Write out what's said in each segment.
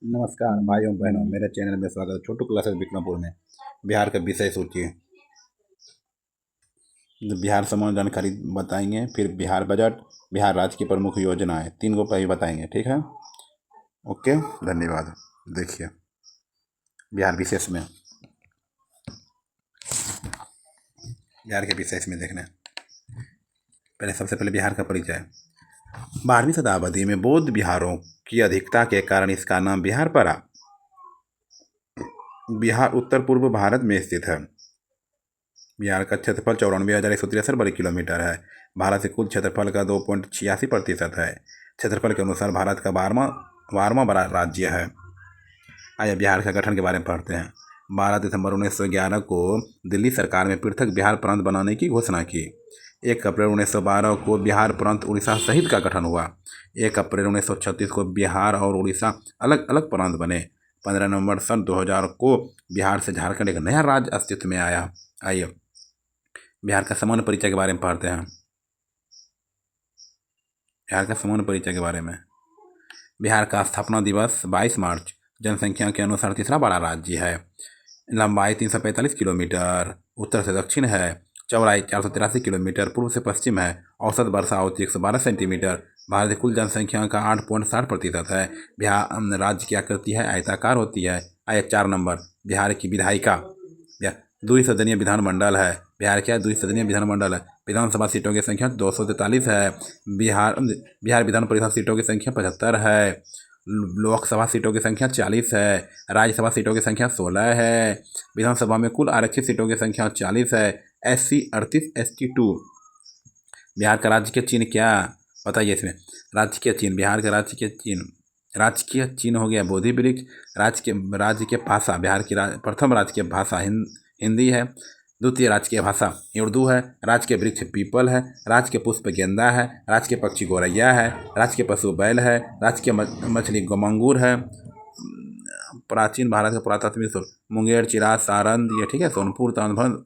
नमस्कार भाइयों बहनों, मेरे चैनल में स्वागत है। छोटू क्लासेस बिकनापुर में बिहार का विषय सोचिए। बिहार संबंधी जानकारी बताएंगे, फिर बिहार बजट, बिहार राज्य की प्रमुख योजनाएं, 3 को पहले बताएंगे। ठीक है, ओके, धन्यवाद। देखिए बिहार विशेष में, बिहार के विशेष में देखना पहले, सबसे पहले बिहार का परिचय। 12वीं शताब्दी में बौद्ध बिहारों की अधिकता के कारण इसका नाम बिहार पड़ा। बिहार उत्तर पूर्व भारत में स्थित है। बिहार का क्षेत्रफल 94,163 वर्ग किलोमीटर है। भारत के कुल क्षेत्रफल का 2.86% है। क्षेत्रफल के अनुसार भारत का 12वां बड़ा राज्य है। आइए बिहार के गठन के बारे में पढ़ते हैं। 12 दिसंबर 1911 को दिल्ली सरकार में पृथक बिहार प्रांत बनाने की घोषणा की। 1 अप्रैल 1912 को बिहार प्रांत उड़ीसा सहित का गठन हुआ। 1 अप्रैल 1936 को बिहार और उड़ीसा अलग अलग प्रांत बने। 15 नवंबर सन 2000 को बिहार से झारखंड एक नया राज्य अस्तित्व में आया। आइए बिहार का सामान्य परिचय के बारे में पढ़ते हैं। बिहार का सामान्य परिचय के बारे में, बिहार का स्थापना दिवस 22 मार्च। जनसंख्या के अनुसार तीसरा बड़ा राज्य है। लंबाई 345 किलोमीटर, उत्तर से दक्षिण है। चौड़ाई 483 किलोमीटर, पूर्व से पश्चिम है। औसत वर्षा होती है 112 सेंटीमीटर। भारत की कुल जनसंख्या का 8.60% है। बिहार राज्य की आकृति है आयताकार होती है। आइए 4 नंबर, बिहार की विधायिका। द्विसदनीय विधानमंडल है। बिहार क्या द्विसदनीय विधानमंडल है। विधानसभा सीटों की संख्या 243 है। बिहार विधान परिषद सीटों की संख्या 75 है। लोकसभा सीटों की संख्या 40 है। राज्यसभा सीटों की संख्या 16 है। विधानसभा में कुल आरक्षित सीटों की संख्या 40 है। SC 38, ST 2। बिहार का राजकीय चिन्ह क्या बताइए इसमें। राजकीय चिन्ह, बिहार का राजकीय चिन्ह, राजकीय चिन्ह हो गया बोधि वृक्ष। राज्य की भाषा, बिहार की प्रथम राजकीय भाषा हिंदी है। द्वितीय राजकीय भाषा उर्दू है। राज्य के वृक्ष पीपल है। राज्य के पुष्प गेंदा है। राज्य के पक्षी गौरैया है। राज्य के पशु बैल है। राज्य के मछली गोमंगूर है। प्राचीन भारत का पुरातत्व स्रोत मुंगेर, चिराग, सारण, ये ठीक है। सोनपुर, तानभन,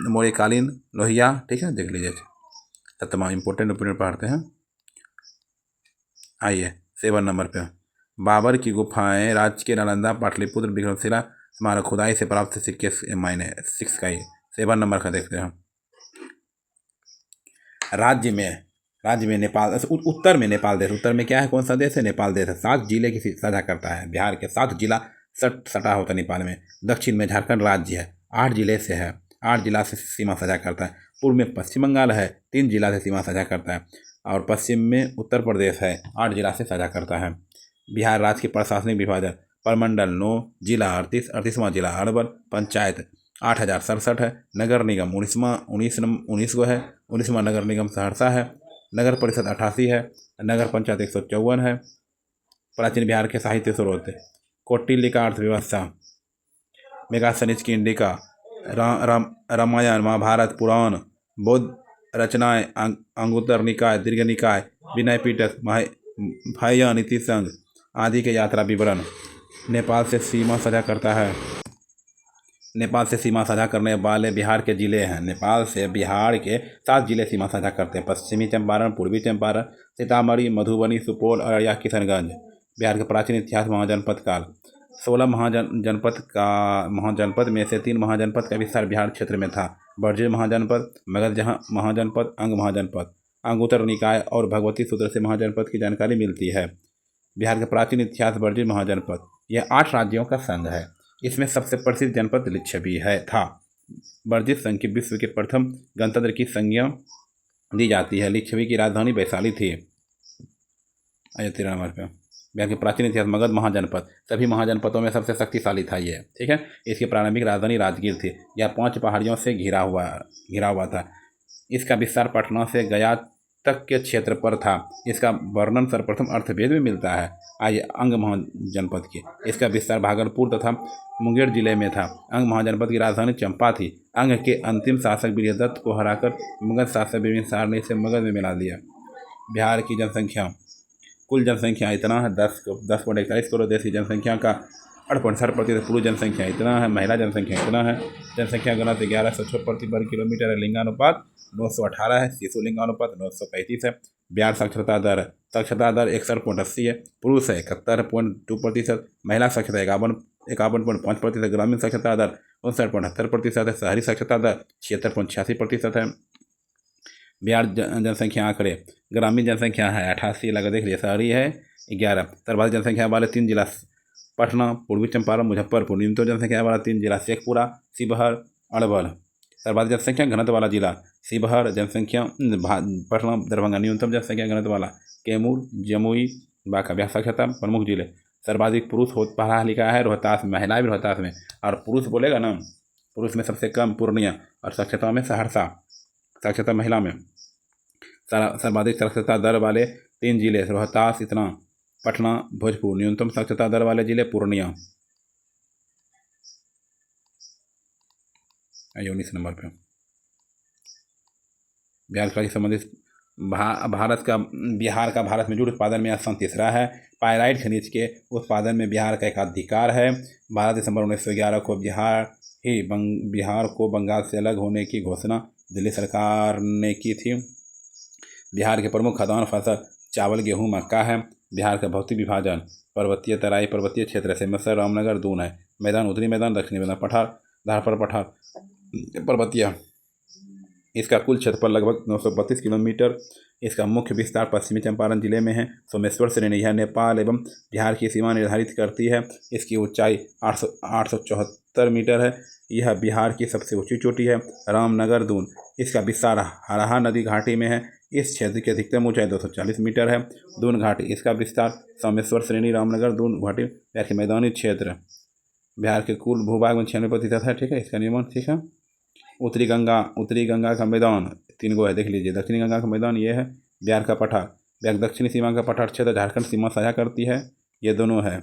मौर्यकालीन, लोहिया, ठीक है, देख लीजिए। तमाम इंपोर्टेंट पढ़ते हैं। आइए 7 नंबर पे, बाबर की गुफाएं, राज्य के नालंदा, पाटलिपुत्र, विक्रमशिला स्मारक, खुदाई से प्राप्त सिक्के मायने 6 का ही 7 नंबर का देखते हैं। राज्य में नेपाल, उत्तर में नेपाल देश, उत्तर में क्या है, कौन सा देश है, नेपाल देश है। 7 जिले की साझा करता है। बिहार के 7 जिला सटा होता है नेपाल में। दक्षिण में झारखंड राज्य है, 8 जिले से है, 8 जिला से सीमा साझा करता है। पूर्व में पश्चिम बंगाल है, 3 जिला से सीमा साझा करता है। और पश्चिम में उत्तर प्रदेश है, 8 जिला से साझा करता है। बिहार राज्य के प्रशासनिक विभाजन, प्रमंडल 9, जिला 38वां जिला अरवल, पंचायत 8067 है। नगर निगम 19 को है। 19वां नगर निगम सहरसा है। नगर परिषद 88 है। नगर पंचायत 154 है। प्राचीन बिहार के साहित्य स्रोत, कौटिल्य का अर्थव्यवस्था, मेगास्थनीज की इंडिका, रामायण, महाभारत, पुराण, बौद्ध रचनाएं, अंगुत्तर निकाय, दीर्घ निकाय, विनय पिटक, भाया नीति संघ आदि के यात्रा विवरण। नेपाल से सीमा साझा करता है। नेपाल से सीमा साझा करने वाले बिहार के जिले हैं। नेपाल से बिहार के 7 जिले सीमा साझा करते हैं। पश्चिमी चंपारण, पूर्वी चंपारण, सीतामढ़ी, मधुबनी, सुपौल, अररिया, किशनगंज। बिहार के प्राचीन इतिहास, महाजनपद काल। 16 महाजनपद में से 3 महाजनपद का विस्तार बिहार क्षेत्र में था। बर्जिल महाजनपद, मगध महाजनपद, अंग महाजनपद। अंगुत्तर निकाय और भगवती सूत्र से महाजनपद की जानकारी मिलती है। बिहार का प्राचीन इतिहास, बर्जिल महाजनपद, यह 8 राज्यों का संघ है। इसमें सबसे प्रसिद्ध जनपद लिच्छवी था। बर्जिल संघ की विश्व के प्रथम गणतंत्र की संज्ञा दी जाती है। लिच्छवी की राजधानी वैशाली थी। आइए 13 नंबर पे, बिहार के प्राचीन इतिहास, मगध महाजनपद, सभी महाजनपदों में सबसे शक्तिशाली था ये, ठीक है। इसकी प्रारंभिक राजधानी राजगीर थी। यह 5 पहाड़ियों से घिरा हुआ था। इसका विस्तार पटना से गया तक के क्षेत्र पर था। इसका वर्णन सर्वप्रथम अर्थवेद में मिलता है। आइए अंग महाजनपद की, इसका विस्तार भागलपुर तथा मुंगेर जिले में था। अंग महाजनपद की राजधानी चंपा थी। अंग के अंतिम शासक वीरदत्त को हराकर मगध शासक बिम्बिसार ने इसे मगध में मिला दिया। बिहार की जनसंख्या, कुल जनसंख्या इतना है 10.41 करोड़। देश की जनसंख्या का 8.60% पुरुष जनसंख्या इतना है, महिला जनसंख्या इतना है। जनसंख्या घनत्व 1106 प्रति वर्ग किलोमीटर है। लिंगानुपात 918 है। शिशु लिंगानुपात 935 है। बिहार साक्षरता दर 61.80 है। पुरुष है 71.2%, महिला साक्षरता 51.5%, ग्रामीण साक्षरता दर 59.78% है। शहरी साक्षरता दर 76.86% है। बिहार जनसंख्या आंकड़े, ग्रामीण जनसंख्या है 88, लगा देख लिया। शहरी है 11। सर्वाधिक जनसंख्या वाले 3 जिला पटना, पूर्वी चंपारण, मुजफ्फरपुर। न्यूनतम जनसंख्या वाला 3 जिला शेखपुरा, शिवहर, अरवल। सर्वाधिक जनसंख्या घनत्व वाला जिला शिवहर, जनसंख्या पटना, दरभंगा। न्यूनतम जनसंख्या घनत्व वाला कैमूर, जमुई, बांका। बिहार साक्षरता प्रमुख जिले, सर्वाधिक पुरुष पढ़ा लिखा है रोहतास, महिलाएं भी रोहतास में। और पुरुष बोलेगा ना, पुरुष में सबसे कम पूर्णिया, और साक्षरता में सहरसा। साक्षरता महिला में सर्वाधिक साक्षरता दर वाले 3 जिले रोहतास, इतना, पटना, भोजपुर। न्यूनतम साक्षरता दर वाले जिले पूर्णिया। 19 नंबर पे बिहार से संबंधित बिहार का भारत में जूट उत्पादन में स्थान 3रा है। पायराइट खनिज के उत्पादन में बिहार का एकाधिकार है। 12 दिसंबर 1911 को बिहार को बंगाल से अलग होने की घोषणा दिल्ली सरकार ने की थी। बिहार के प्रमुख खाद्यान्न फसल चावल, गेहूँ, मक्का है। बिहार का भौतिक विभाजन पर्वतीय, तराई पर्वतीय क्षेत्र से मसर, रामनगर, दून है। मैदान, उत्तरी मैदान, दक्षिणी मैदान, पठार, धारपर पठार, पर्वतीय। इसका कुल क्षेत्रफल लगभग 932 किलोमीटर। इसका मुख्य विस्तार पश्चिमी चंपारण जिले में है। सोमेश्वर श्रेणी यह नेपाल एवं बिहार की सीमा निर्धारित करती है। इसकी ऊंचाई 874 मीटर है। यह बिहार की सबसे ऊंची चोटी है। रामनगर, दून, इसका विस्तार हरहा नदी घाटी में है। इस क्षेत्र की अधिकतम ऊंचाई 240 मीटर है। दून घाटी, इसका विस्तार सोमेश्वर श्रेणी, रामनगर, दून घाटी। बिहार के मैदानी क्षेत्र बिहार के कुल भूभाग में 96% है। ठीक है, इसका निर्माण, ठीक है। उत्तरी गंगा का मैदान 3 गो है, देख लीजिए। दक्षिणी गंगा का मैदान ये है। बिहार का पठार, बिहार दक्षिणी सीमा का पठार क्षेत्र झारखंड सीमा साझा करती है। ये दोनों है।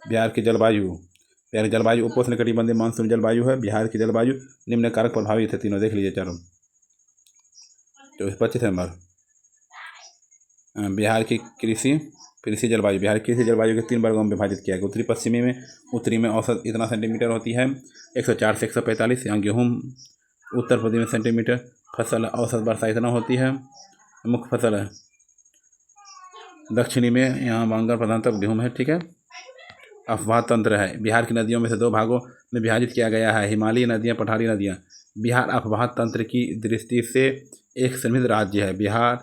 बिहार की जलवायु उपोष्णकटिबंधीय मानसून जलवायु है। बिहार की जलवायु निम्न कारक प्रभावित है, तीनों देख लीजिए चारों। तो 25 नंबर बिहार की कृषि जलवायु। बिहार की कृषि जलवायु के 3 वर्गों में विभाजित किया गया। उत्तरी में औसत इतना सेंटीमीटर होती है, 104 से 145। यहाँ गेहूँ उत्तर प्रदेश में सेंटीमीटर। फसल औसत वर्षा इतना होती है। मुख्य फसल है दक्षिणी में, यहाँ बांगर प्रधानतः गेहूँ है। ठीक है। अफवाह तंत्र है। बिहार की नदियों में से 2 भागों में विभाजित किया गया है, हिमालयी नदियाँ, पठारी नदियाँ। बिहार अफवाह तंत्र की दृष्टि से एक समृद्ध राज्य है। बिहार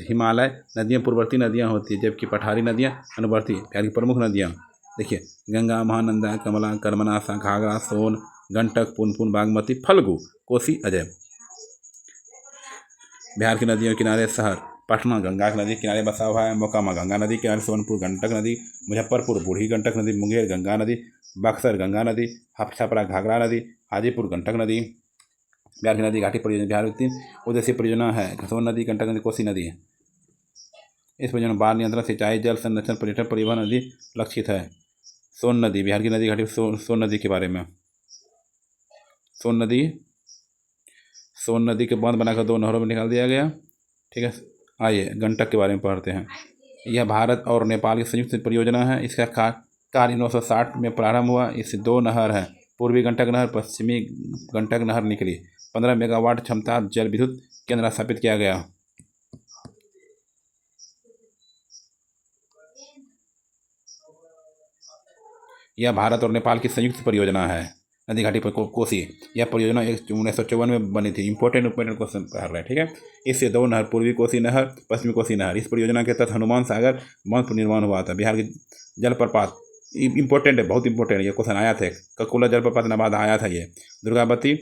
हिमालय नदियाँ पूर्ववर्ती नदियाँ होती है, जबकि पठारी नदियाँ अनुवर्ती। बिहार की प्रमुख नदियाँ देखिए, गंगा, महानंदा, कमला, कर्मनाशा, घाघरा, सोन, गंडक, पुनपुन, बागमती, फल्गु, कोसी, अजय। बिहार की नदियों के किनारे शहर पटना गंगा की नदी किनारे बसा हुआ है। मोकामा गंगा नदी किनारे, सोनपुर गंडक नदी, मुजफ्फरपुर बूढ़ी गंडक नदी, मुंगेर गंगा नदी, बक्सर गंगा नदी, छपरा घाघरा नदी, हाजीपुर गंडक नदी। बिहार की नदी घाटी परियोजना, बिहार की 3 उद्देश्यीय परियोजना है। सोन नदी, गंडक नदी, कोसी नदी। इस परियोजना बाढ़ नियंत्रण, सिंचाई, जल संरक्षण, पर्यटन, परिवहन नदी लक्षित है। सोन नदी, बिहार की नदी घाटी। सोन नदी के बारे में, सोन नदी के बांध बनाकर 2 नहरों में निकाल दिया गया। ठीक है। आइए गंडक के बारे में पढ़ते हैं। यह भारत और नेपाल की संयुक्त परियोजना है। इसका कार्य 1960 में प्रारंभ हुआ। इससे 2 नहर हैं, पूर्वी गंडक नहर, पश्चिमी गंडक नहर निकली। 15 मेगावाट क्षमता जल विद्युत केंद्र स्थापित किया गया। यह भारत और नेपाल की संयुक्त परियोजना है। नदी घाटी पर कोसी, यह परियोजना 1954 में बनी थी। इंपॉर्टेंट क्वेश्चन पढ़ रहे हैं। ठीक है। इससे 2 नहर, पूर्वी कोसी नहर, पश्चिमी कोसी नहर। इस परियोजना के तहत हनुमान सागर बांध पर निर्माण हुआ था। बिहार के जलप्रपात इंपॉर्टेंट है, बहुत इंपॉर्टेंट है, ये क्वेश्चन आया था। ककुला जलप्रपात नवादा आया था। ये दुर्गावती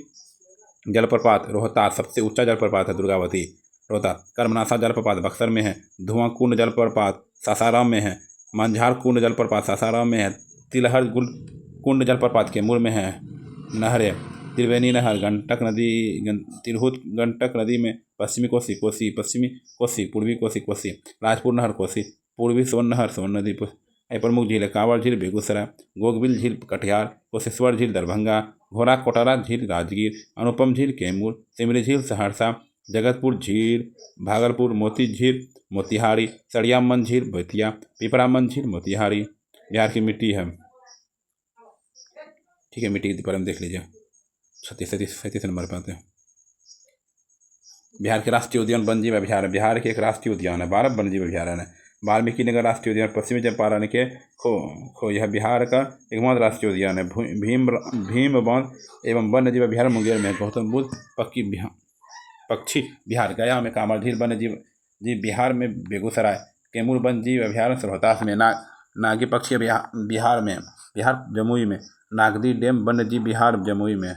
जलप्रपात रोहतास, सबसे ऊंचा जलप्रपात है दुर्गावती रोहतास। कर्मनाशा जलप्रपात बक्सर में है। धुआं कुंड जलप्रपात सासाराम में है। मंझार कुंड जलप्रपात सासाराम में है। तिलहर कुंड जलप्रपात कैमूर में है। नहरें, त्रिवेणी नहर गंडक नदी, तिरहुत गंडक नदी में, पश्चिमी कोसी पश्चिमी कोसी, पूर्वी कोसी, राजपुर नहर कोसी, पूर्वी सोन नहर सोन नदी। प्रमुख झील है कांवड़ झील बेगूसराय, गोगबिल झील कटिहार, कुशेश्वर झील दरभंगा, घोड़ा कोटारा झील राजगीर, अनुपम झील कैमूर, सिमरी झील सहरसा, जगतपुर झील भागलपुर, मोती झील मोतिहारी, सड़ियामन झील बेतिया, पिपरामन झील मोतिहारी। बिहार की मिट्टी है ठीक है, मिट्टी के बारे में देख लीजिए। 36 नंबर पर आते हैं। बिहार के राष्ट्रीय उद्यान वन्य जीव अभ्यारण्य। बिहार के एक राष्ट्रीय उद्यान है, 12 वन्य जीव अभ्यारण्य है। वाल्मीकि नगर राष्ट्रीय उद्यान पश्चिमी चंपारण के खो यह बिहार का एकमात्र राष्ट्रीय उद्यान है। भीम वन एवं वन्य जीव अभ्यारण्य मुंगेर में। गौतम बुद्ध पक्षी बिहार गया में। कामरझील वन्य जीव बिहार में बेगूसराय। कैमूर वन्य जीव अभ्यारण्य रोहतास में। नागी पक्षी बिहार जमुई में। नागदी डैम वन्य जीव बिहार जमुई में।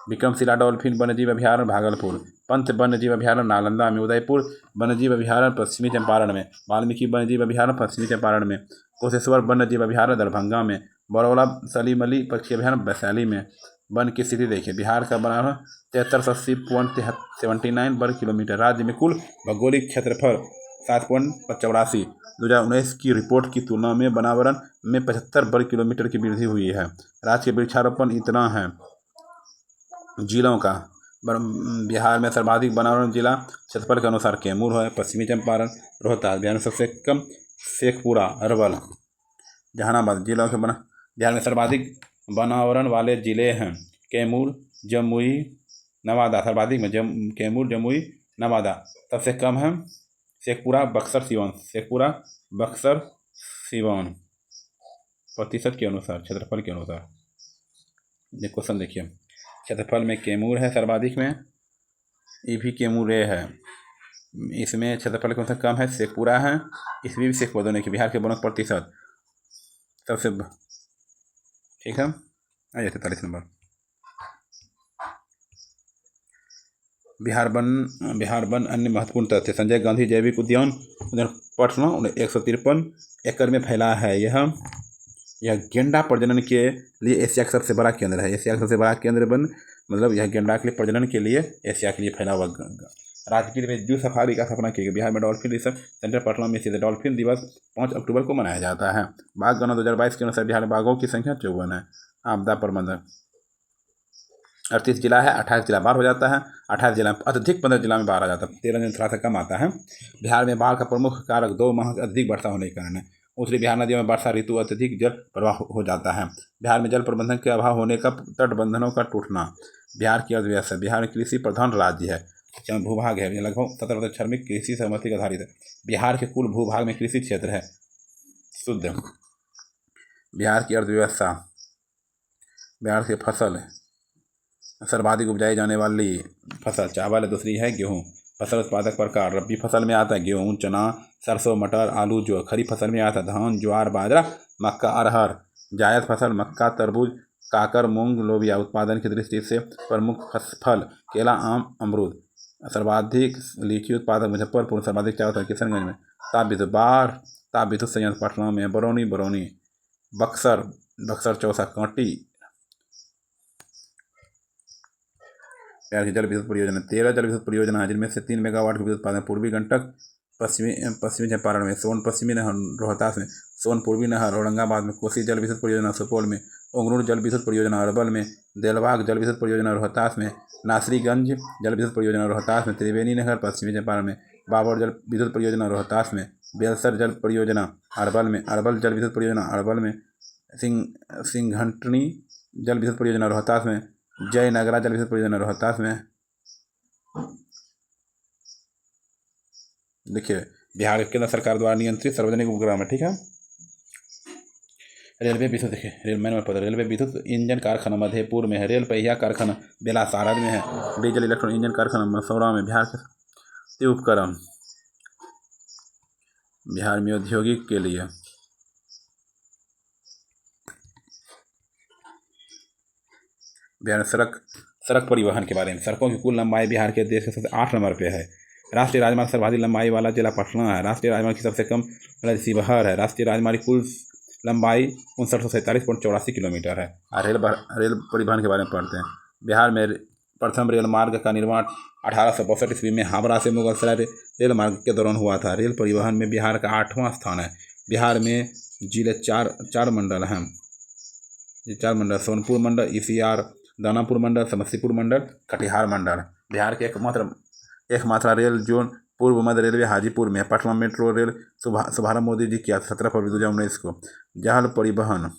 विक्रमशिला डॉल्फिन वन्यजीव अभ्यारण्य भागलपुर। पंत वन्यजीव अभ्यारण्य नालंदा में। उदयपुर वन्यजीव अभ्यारण्य पश्चिमी चंपारण में। वाल्मीकि वन्यजीव अभ्यारण्य पश्चिमी चंपारण में। कुशेश्वर वन्यजीव अभ्यारण्य दरभंगा में। बरौला सलीम अली पक्षी अभ्यारण्य वैशाली में। वन की स्थिति देखिए, बिहार का बना 7380.79 वर्ग किलोमीटर। राज्य में कुल भौगोलिक क्षेत्रफल 7.84। 2019 की रिपोर्ट की तुलना में वनावरण में 75 वर्ग किलोमीटर की वृद्धि हुई है। राज्य के वृक्षारोपण इतना है। जिलों का बिहार में सर्वाधिक वनावरण जिला क्षेत्रफल के अनुसार कैमूर है, पश्चिमी चंपारण, रोहतास। बिहार में सबसे कम शेखपुरा, अरवल, जहानाबाद। जिलों के बिहार में सर्वाधिक वनावरण वाले जिले हैं कैमूर, जमुई, नवादा। सर्वाधिक में कैमूर, जमुई, नवादा। सबसे कम है शेखपुरा, बक्सर, सिवान। शेखपुरा, बक्सर, सिवान प्रतिशत के अनुसार, क्षेत्रफल के अनुसार। ये क्वेश्चन देखिए, क्षेत्रफल में कैमूर है सर्वाधिक में, ये भी कैमूर है। इसमें क्षेत्रफल के अनुसार कम है शेखपुरा है, इसमें भी शेखपुरा दोनों की। बिहार के वनों प्रतिशत सबसे ठीक है। आइए 43 नंबर। बिहार वन अन्य महत्वपूर्ण तथ्य। संजय गांधी जैविक उद्यान पटना 153 एकड़ में फैला है। यह गेंडा प्रजनन के लिए एशिया का सबसे बड़ा केंद्र है। एशिया का सबसे बड़ा केंद्र मतलब यह गेंडा के लिए प्रजनन के लिए एशिया के लिए फैला हुआ। राजगीर में जू सफारी का स्थापना की गई। बिहार में डॉल्फिन रिसर्च सेंटर पटना में स्थित है। डॉल्फिन दिवस 5 अक्टूबर को मनाया जाता है। बाघ गणना 2022 के अनुसार बिहार में बाघों की संख्या 54 है। आपदा प्रबंधन 38 जिला है, 28 जिला बाढ़ हो जाता है। 28 जिला में अत्यधिक 15 जिला में बाढ़ आ जाता है। 13 दिन थोड़ा सा कम आता है। बिहार में बाढ़ का प्रमुख कारक 2 माह से अधिक वर्षा होने के कारण है। उत्तरी बिहार नदियों में वर्षा ऋतु अत्यधिक जल प्रवाह हो जाता है। बिहार में जल प्रबंधन के अभाव होने का तटबंधनों का टूटना। बिहार की अर्थव्यवस्था। बिहार कृषि प्रधान राज्य है। भूभाग है, लगभग 70% श्रमिक कृषि सहमति आधारित है। बिहार के कुल भूभाग में कृषि क्षेत्र है शुद्ध। बिहार की अर्थव्यवस्था। बिहार की फसल, सर्वाधिक उपजाई जाने वाली फसल चावल है, दूसरी है गेहूँ। फसल उत्पादक प्रकार, रबी फसल में आता है गेहूँ, चना, सरसों, मटर, आलू। जो खरीफ फसल में आता है धान, ज्वार, बाजरा, मक्का, अरहर। जायद फसल मक्का, तरबूज, काकर, मूंग, लोबिया। उत्पादन की दृष्टि से प्रमुख फल केला, आम, अमरूद। सर्वाधिक लीची उत्पादक मुजफ्फरपुर। सर्वाधिक चावल उत्पादक किशनगंज में। ताप विद्युत संयंत्र पटना में। बरौनी, बक्सर, चौसा, कांटी। बिहार की जल विद्युत परियोजना 13 जल विद्युत परियोजना है, जिनमें से 3 मेगावाट की विद्युत उत्पादन पूर्वी गंडक पश्चिमी चंपारण में। सोन पश्चिमी नहर रोहतास में। सोन पूर्वी नहर औरंगाबाद में। कोसी जल विद्युत परियोजना सुपौल में। उंगरुर जल विद्युत परियोजना अरवल में। देलवाग जल विद्युत परियोजना रोहतास में। नासरीगंज जल विद्युत परियोजना रोहतास में। त्रिवेणी नहर पश्चिमी चंपारण में। बाबर जल विद्युत परियोजना रोहतास में। बेलसर जल परियोजना अरवल में। अरवल जल विद्युत परियोजना अरवल में। सिंघटनी जल विद्युत परियोजना रोहतास में। जयनगरा जल विद्युत परियोजना रोहतास में। देखिए, बिहार केंद्र सरकार द्वारा नियंत्रित सार्वजनिक उपक्रम है। ठीक है। रेलवे विद्युत देखिए, रेलवे विद्युत इंजन कारखाना मधेपुर में है। रेल पहिया कारखाना बेला सारद में है। डीजल इलेक्ट्रॉनिक इंजन कारखाना मसौरा में। बिहार के उपक्रम बिहार में औद्योगिक के लिए। बिहार में सड़क परिवहन के बारे में। सड़कों की कुल लंबाई बिहार के देश के सबसे 8 नंबर पे है। राष्ट्रीय राजमार्ग सर्वाधिक लंबाई वाला जिला पटना है। राष्ट्रीय राजमार्ग की सबसे कम शिवहर है। राष्ट्रीय राजमार्ग की कुल लंबाई 5947.84 किलोमीटर है। रेल परिवहन के बारे में पढ़ते हैं। बिहार में प्रथम रेल मार्ग का निर्माण 1862 ईस्वी में हावड़ा से मुगलसराय रेल मार्ग के दौरान हुआ था। रेल परिवहन में बिहार का 8वां स्थान है। बिहार में जिले चार मंडल हैं। ये 4 मंडल: सोनपुर मंडल, ईसीआर, दानापुर मंडल, समस्तीपुर मंडल, कटिहार मंडल। बिहार के एकमात्र रेल जोन पूर्व मध्य रेलवे हाजीपुर में। पटना मेट्रो रेल शुभारंभ मोदी जी किया 17 फरवरी 2019 को। जहाज परिवहन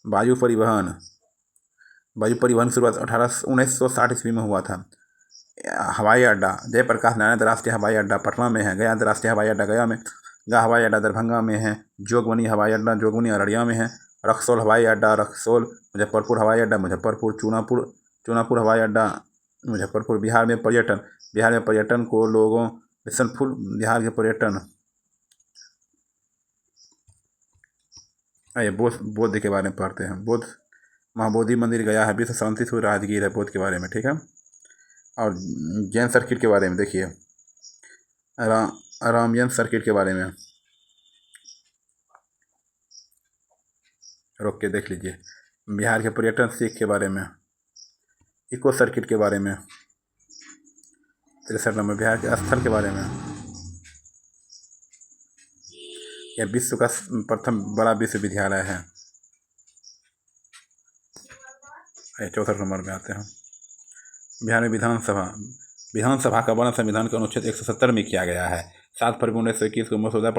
वायु परिवहन की शुरुआत 1960 ईस्वी में हुआ था। हवाई अड्डा जयप्रकाश नारायण अंतर्राष्ट्रीय हवाई अड्डा पटना में है। गया अंतर्राष्ट्रीय हवाई अड्डा गया में। गया हवाई अड्डा दरभंगा में है। जोगबनी हवाई अड्डा जोगबनी अररिया में है। रक्सौल हवाई अड्डा रक्सौल। मुजफ्फरपुर हवाई अड्डा मुजफ्फरपुर। चूनापुर हवाई अड्डा मुजफ्फरपुर। बिहार में पर्यटन को लोगों बिशनपुर बिहार के पर्यटन। आइए बोध के बारे में पढ़ते हैं। बोध महाबोधि मंदिर गया है। विश्व शांति सूर्य राजगीर है बोध के बारे में, ठीक है। और जैन सर्किट के बारे में देखिए, रामजन सर्किट के बारे में रोक के देख लीजिए। बिहार के पर्यटन सीख के बारे में, इको सर्किट के बारे में। 63 नंबर बिहार के स्थल के बारे में। यह विश्व का प्रथम बड़ा विश्वविद्यालय है। 64 नंबर में आते हैं। बिहार में विधानसभा का वर्णन संविधान के अनुच्छेद 170 में किया गया है। 7 फरवरी 1921 को मसौदा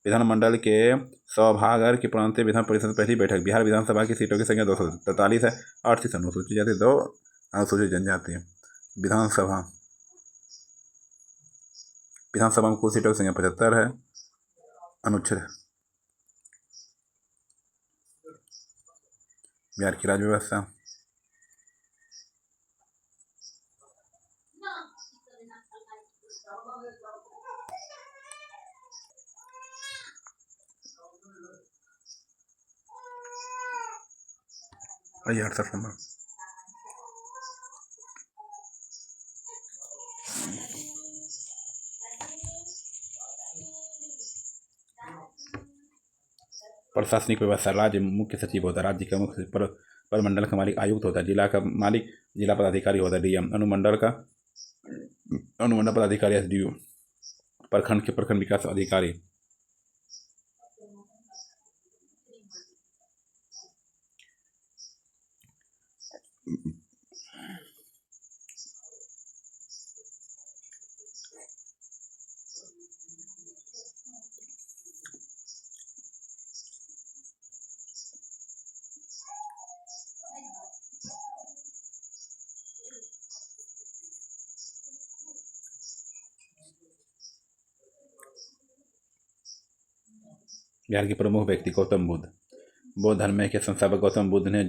विधानमंडल के सभागार की प्रांतीय विधान परिषद की पहली बैठक। बिहार विधानसभा की सीटों की संख्या 243 है। 38 अनुसूचित जाति, 2 अनुसूचित जनजाति। विधानसभा में कुल सीटों की संख्या 75 है। अनुच्छेद। बिहार की राज्य व्यवस्था। आइए 68 नंबर। प्रशासनिक व्यवस्था। राज्य मुख्य सचिव होता है। राज्य का मुख्य परमंडल का मालिक आयुक्त होता है। जिला का मालिक जिला पदाधिकारी होता है डीएम। अनुमंडल पदाधिकारी एसडीओ। प्रखंड के प्रखंड विकास अधिकारी। बिहार के प्रमुख व्यक्ति गौतम बुद्ध। बौद्ध धर्म के संस्थापक गौतम बुद्ध ने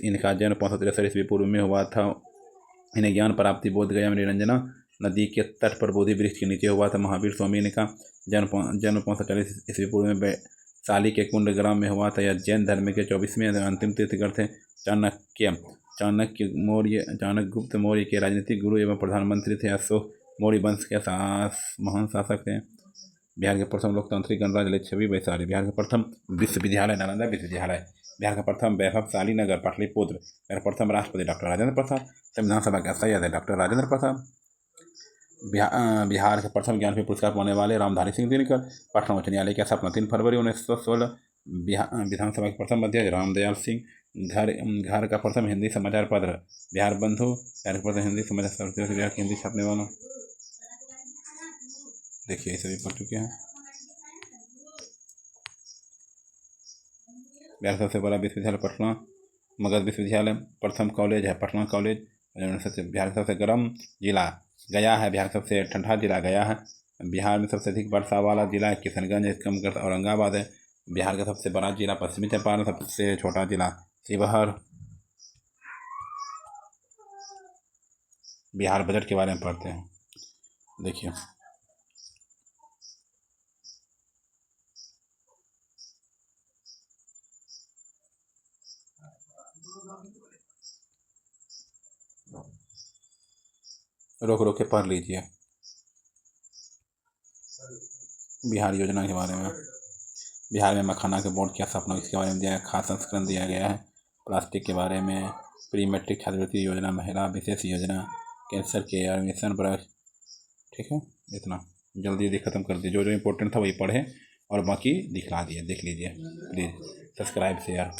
इनका जन्म 563 ईस्वी पूर्व में हुआ था। इन्हें ज्ञान प्राप्ति बोध गया में निरंजना नदी के तट पर बोधि वृक्ष के नीचे हुआ था। महावीर स्वामी इनका जन्म 540 ईस्वी पूर्व में वैशाली के कुंड ग्राम में हुआ था। यह जैन धर्म के 24वें अंतिम तीर्थंकर थे। चाणक्यगुप्त मौर्य के राजनीतिक गुरु एवं प्रधानमंत्री थे। अशोक मौर्य वंश के महान शासक थे। बिहार के प्रथम लोकतांत्रिक गणराज्य लिच्छवी वैशाली। बिहार का प्रथम विश्वविद्यालय नालंदा विश्वविद्यालय। बिहार का प्रथम वैभवशाली नगर पाटलिपुत्र। बिहार का प्रथम राष्ट्रपति डॉक्टर राजेंद्र प्रसाद। संविधान सभा के सदस्य डॉक्टर राजेंद्र प्रसाद। बिहार के प्रथम ज्ञानपीठ पुरस्कार पाने वाले रामधारी सिंह दिनकर। पटना उच्च न्यायालय की स्थापना 3 फरवरी 1916। विधानसभा के प्रथम अध्यक्ष रामदयाल सिंह। घर का प्रथम हिंदी समाचार पत्र बिहार बंधु। बिहार का प्रथम हिंदी समाचार बिहार की हिंदी छापने वाला। देखिए ये सभी पढ़ चुके हैं। बिहार सबसे बड़ा विश्वविद्यालय पटना मगध विश्वविद्यालय। प्रथम कॉलेज है पटना कॉलेज। बिहार का सबसे गर्म जिला गया है। बिहार का सबसे ठंडा जिला गया है। बिहार में सबसे अधिक वर्षा वाला जिला किशनगंज। कम कर औरंगाबाद है। बिहार का सबसे बड़ा जिला पश्चिमी चंपारण। सबसे छोटा जिला शिवहर। बिहार बजट के बारे में पढ़ते हैं। देखिए रोक के पढ़ लीजिए। बिहार योजना के बारे में। बिहार में मखाना के बोर्ड की स्थापना इसके बारे में दिया है। खाद्य संस्करण दिया गया है। प्लास्टिक के बारे में। प्री मैट्रिक छात्रवृत्ति योजना। महिला विशेष योजना। Cancer care mission brush. ठीक है, इतना जल्दी ख़त्म कर दिए। जो इम्पोर्टेंट था वही पढ़े और बाकी दिखला दिए। देख लीजिए प्लीज़। Subscribe share.